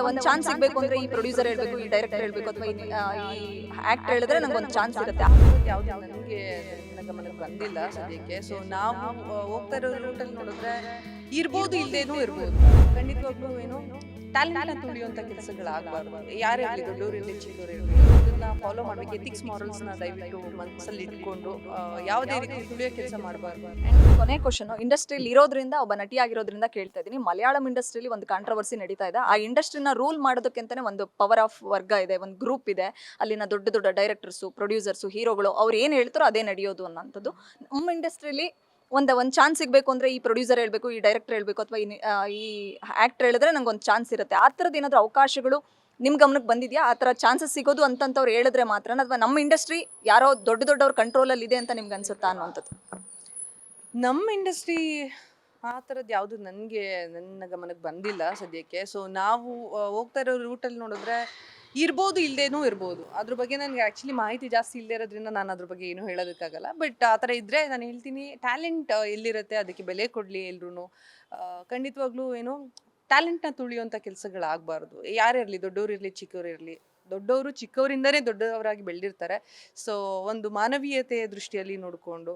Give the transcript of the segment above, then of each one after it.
ಒಂದು ಚಾನ್ಸ್ ಸಿಗಬೇಕು ಅಂದ್ರೆ ಈ ಪ್ರೊಡ್ಯೂಸರ್ ಹೇಳ್ಬೇಕು, ಈ ಡೈರೆಕ್ಟರ್ ಹೇಳ್ಬೇಕು, ಅಥವಾ ಈ ಆಕ್ಟರ್ ಹೇಳಿದ್ರೆ ನಂಗೆ ಒಂದು ಚಾನ್ಸ್ ಇರುತ್ತೆ. ಯಾವ್ದು ನನಗೆ ನನ್ನ ಗಮನಕ್ಕೆ ಬಂದಿಲ್ಲ ಸದ್ಯಕ್ಕೆ. ಸೊ ನಾವು ಹೋಗ್ತಾ ಇರೋ ರೂಟಲ್ಲಿ ನೋಡಿದ್ರೆ ಇರ್ಬೋದು, ಇಲ್ದೇನೂ ಇರ್ಬೋದು. ಖಂಡಿತವಾಗ್ಲೂ ಏನು ಟ್ಯಾಲೆಂಟ್ನ ತುಳಿಯುವಂಥ ಕೆಲಸಗಳಾಗಬಾರ್ದು. ಯಾರೇ ಇರಲಿ, ದೊಡ್ಡವರು ಇರಲಿ, ಚಿಕ್ಕವರು ಇರಲಿ, ಅದನ್ನ ಫಾಲೋ ಮಾಡಬೇಕು. ಎಥಿಕ್ಸ್ ಮಾರಲ್ಸ್ನ ದಯವಿಟ್ಟು ಮನಸ್ಸಲ್ಲಿ ಇಟ್ಕೊಂಡು ಯಾವುದೇ ರೀತಿ ತುಳಿಯೋ ಕೆಲಸ ಮಾಡಬಾರ್ದು. ಕೊನೆ ಕ್ವಶನ್, ಇಂಡಸ್ಟ್ರಿಯಲ್ಲಿ ಇರೋದ್ರಿಂದ, ಒಬ್ಬ ನಟಿಯಾಗಿರೋದ್ರಿಂದ ಕೇಳ್ತಾ ಇದ್ದೀನಿ. ಮಲಯಾಳಂ ಇಂಡಸ್ಟ್ರಿಯಲ್ಲಿ ಒಂದು ಕಾಂಟ್ರವರ್ಸಿ ನಡೀತಾ ಇದೆ. ಆ ಇಂಡಸ್ಟ್ರಿನ ರೂಲ್ ಮಾಡೋದಕ್ಕಿಂತಾನೆ ಒಂದು ಪವರ್ ಆಫ್ ವರ್ಗ ಇದೆ, ಒಂದು ಗ್ರೂಪ್ ಇದೆ. ಅಲ್ಲಿನ ದೊಡ್ಡ ದೊಡ್ಡ ಡೈರೆಕ್ಟರ್ಸು, ಪ್ರೊಡ್ಯೂಸರ್ಸು, ಹೀರೋಗಳು ಅವ್ರು ಏನು ಹೇಳ್ತಾರೋ ಅದೇ ನಡೆಯೋದು ಅನ್ನೋಂಥದ್ದು. ನಮ್ಮ ಇಂಡಸ್ಟ್ರಿಯಲ್ಲಿ ಒಂದು ಚಾನ್ಸ್ ಸಿಗಬೇಕು ಅಂದರೆ ಈ ಪ್ರೊಡ್ಯೂಸರ್ ಹೇಳಬೇಕು, ಈ ಡೈರೆಕ್ಟರ್ ಹೇಳಬೇಕು, ಅಥವಾ ಈ ಆ್ಯಕ್ಟರ್ ಹೇಳಿದ್ರೆ ನಂಗೆ ಒಂದು ಚಾನ್ಸ್ ಇರುತ್ತೆ. ಆ ಥರದ್ದು ಏನಾದರೂ ಅವಕಾಶಗಳು ನಿಮ್ಮ ಗಮನಕ್ಕೆ ಬಂದಿದೆಯಾ? ಆ ಥರ ಚಾನ್ಸಸ್ ಸಿಗೋದು ಅಂತಂತವ್ರು ಹೇಳಿದ್ರೆ ಮಾತ್ರ, ಅಥವಾ ನಮ್ಮ ಇಂಡಸ್ಟ್ರಿ ಯಾರೋ ದೊಡ್ಡವ್ರ ಕಂಟ್ರೋಲಲ್ಲಿ ಇದೆ ಅಂತ ನಿಮ್ಗೆ ಅನ್ಸುತ್ತಾ ಅನ್ನೋಂಥದ್ದು? ನಮ್ಮ ಇಂಡಸ್ಟ್ರಿ ಆ ಥರದ್ದು ಯಾವುದು ನನ್ನ ಗಮನಕ್ಕೆ ಬಂದಿಲ್ಲ ಸದ್ಯಕ್ಕೆ. ಸೊ ನಾವು ಹೋಗ್ತಾ ಇರೋ ರೂಟಲ್ಲಿ ನೋಡಿದ್ರೆ ಇರ್ಬೋದು, ಇಲ್ದೇನೂ ಇರ್ಬೋದು. ಅದ್ರ ಬಗ್ಗೆ ನನಗೆ ಆ್ಯಕ್ಚುಲಿ ಮಾಹಿತಿ ಜಾಸ್ತಿ ಇಲ್ಲದೇ ಇರೋದ್ರಿಂದ ನಾನು ಅದ್ರ ಬಗ್ಗೆ ಏನೂ ಹೇಳೋದಕ್ಕಾಗಲ್ಲ. ಬಟ್ ಆ ಥರ ಇದ್ದರೆ ನಾನು ಹೇಳ್ತೀನಿ, ಟ್ಯಾಲೆಂಟ್ ಎಲ್ಲಿರುತ್ತೆ ಅದಕ್ಕೆ ಬೆಲೆ ಕೊಡಲಿ ಎಲ್ರೂ. ಖಂಡಿತವಾಗ್ಲೂ ಏನು ಟ್ಯಾಲೆಂಟ್ನ ತುಳಿಯುವಂಥ ಕೆಲಸಗಳಾಗಬಾರ್ದು. ಯಾರೇ ಇರಲಿ, ದೊಡ್ಡವರು ಇರಲಿ, ಚಿಕ್ಕವರು ಇರಲಿ. ದೊಡ್ಡವರು ಚಿಕ್ಕವರಿಂದನೇ ದೊಡ್ಡವರಾಗಿ ಬೆಳೆದಿರ್ತಾರೆ. ಸೊ ಒಂದು ಮಾನವೀಯತೆ ದೃಷ್ಟಿಯಲ್ಲಿ ನೋಡಿಕೊಂಡು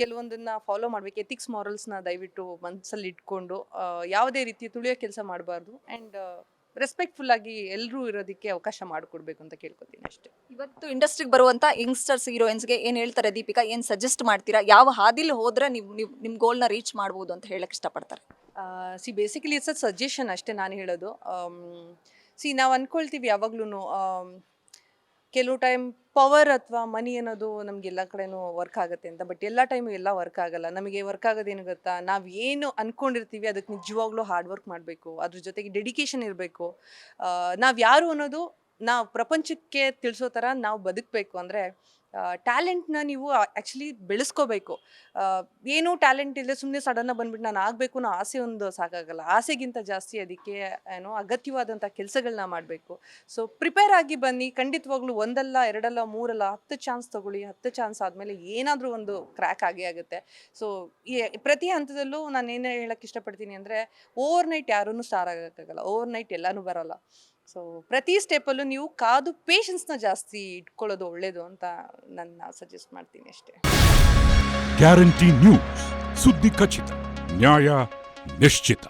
ಕೆಲವೊಂದನ್ನ ಫಾಲೋ ಮಾಡಬೇಕು. ಎಥಿಕ್ಸ್ ಮಾರಲ್ಸ್ನ ದಯವಿಟ್ಟು ಮನಸ್ಸಲ್ಲಿ ಇಟ್ಕೊಂಡು ಯಾವುದೇ ರೀತಿ ತುಳಿಯೋ ಕೆಲಸ ಮಾಡಬಾರ್ದು. ಆ್ಯಂಡ್ ರೆಸ್ಪೆಕ್ಟ್ಫುಲ್ ಆಗಿ ಎಲ್ಲರೂ ಇರೋದಕ್ಕೆ ಅವಕಾಶ ಮಾಡಿಕೊಡ್ಬೇಕು ಅಂತ ಕೇಳ್ಕೊತೀನಿ ಅಷ್ಟೇ. ಇವತ್ತು ಇಂಡಸ್ಟ್ರಿಗೆ ಬರುವಂಥ ಯಂಗ್ಸ್ಟರ್ಸ್, ಹೀರೋಯಿನ್ಸ್ಗೆ ಏನು ಹೇಳ್ತಾರೆ ದೀಪಿಕಾ? ಏನು ಸಜೆಸ್ಟ್ ಮಾಡ್ತೀರಾ? ಯಾವ ಹಾದಿಲಿ ಹೋದರೆ ನೀವು ನಿಮ್ಮ ಗೋಲ್ನ ರೀಚ್ ಮಾಡ್ಬೋದು ಅಂತ ಹೇಳಕ್ಕೆ ಇಷ್ಟಪಡ್ತಾರೆ? ಬೇಸಿಕಲಿ ಇಟ್ಸ್ ಅ ಸಜೆಷನ್ ಅಷ್ಟೇ ನಾನು ಹೇಳೋದು. ನಾವು ಅಂದ್ಕೊಳ್ತೀವಿ ಯಾವಾಗ್ಲೂ ಕೆಲವು ಟೈಮ್ ಪವರ್ ಅಥವಾ ಮನಿ ಅನ್ನೋದು ನಮಗೆಲ್ಲ ಕಡೆನೂ ವರ್ಕ್ ಆಗುತ್ತೆ ಅಂತ. ಬಟ್ ಎಲ್ಲ ಟೈಮು ಎಲ್ಲ ವರ್ಕ್ ಆಗಲ್ಲ. ನಮಗೆ ವರ್ಕ್ ಆಗೋದೇನು ಗೊತ್ತಾ, ನಾವು ಏನು ಅಂದ್ಕೊಂಡಿರ್ತೀವಿ ಅದಕ್ಕೆ ನಿಜವಾಗ್ಲೂ ಹಾರ್ಡ್ ವರ್ಕ್ ಮಾಡಬೇಕು. ಅದ್ರ ಜೊತೆಗೆ ಡೆಡಿಕೇಶನ್ ಇರಬೇಕು. ನಾವು ಯಾರು ಅನ್ನೋದು ನಾವು ಪ್ರಪಂಚಕ್ಕೆ ತಿಳಿಸೋ ಥರ ನಾವು ಬದುಕಬೇಕು. ಅಂದರೆ ಟ್ಯಾಲೆಂಟ್ನ ನೀವು ಆ್ಯಕ್ಚುಲಿ ಬೆಳೆಸ್ಕೋಬೇಕು. ಏನೂ ಟ್ಯಾಲೆಂಟ್ ಇಲ್ಲದೆ ಸುಮ್ಮನೆ ಸಡನ್ನಾಗಿ ಬಂದ್ಬಿಟ್ಟು ನಾನು ಆಗಬೇಕು ಅನ್ನೋ ಆಸೆ ಒಂದು ಸಾಕಾಗಲ್ಲ. ಆಸೆಗಿಂತ ಜಾಸ್ತಿ ಅದಕ್ಕೆ ಅಗತ್ಯವಾದಂಥ ಕೆಲಸಗಳನ್ನ ಮಾಡಬೇಕು. ಸೊ ಪ್ರಿಪೇರ್ ಆಗಿ ಬನ್ನಿ. ಖಂಡಿತವಾಗ್ಲೂ ಒಂದಲ್ಲ, ಎರಡಲ್ಲ, ಮೂರಲ್ಲ, 10 ಚಾನ್ಸ್ ತೊಗೊಳ್ಳಿ. 10 ಚಾನ್ಸ್ ಆದಮೇಲೆ ಏನಾದರೂ ಒಂದು ಕ್ರ್ಯಾಕ್ ಆಗೇ ಆಗುತ್ತೆ. ಸೊ ಪ್ರತಿ ಹಂತದಲ್ಲೂ ನಾನು ಏನು ಹೇಳೋಕ್ಕೆ ಇಷ್ಟಪಡ್ತೀನಿ ಅಂದರೆ, ಓವರ್ ನೈಟ್ ಯಾರೂ ಸ್ಟಾರ್ ಆಗೋಕ್ಕಾಗಲ್ಲ. ಓವರ್ ನೈಟ್ ಎಲ್ಲನೂ ಬರೋಲ್ಲ. ಸೊ ಪ್ರತಿ ಸ್ಟೆಪ್ಪಲ್ಲೂ ನೀವು ಕಾದು ಪೇಷನ್ಸ್ನ ಜಾಸ್ತಿ ಇಟ್ಕೊಳ್ಳೋದು ಒಳ್ಳೆಯದು ಅಂತ ನನ್ನ ಸಜೆಸ್ಟ್ ಮಾಡ್ತೀನಿ ಅಷ್ಟೇ. ಗ್ಯಾರಂಟಿ ನ್ಯೂಸ್, ಸುದ್ದಿ ಖಚಿತ, ನ್ಯಾಯ ನಿಶ್ಚಿತ.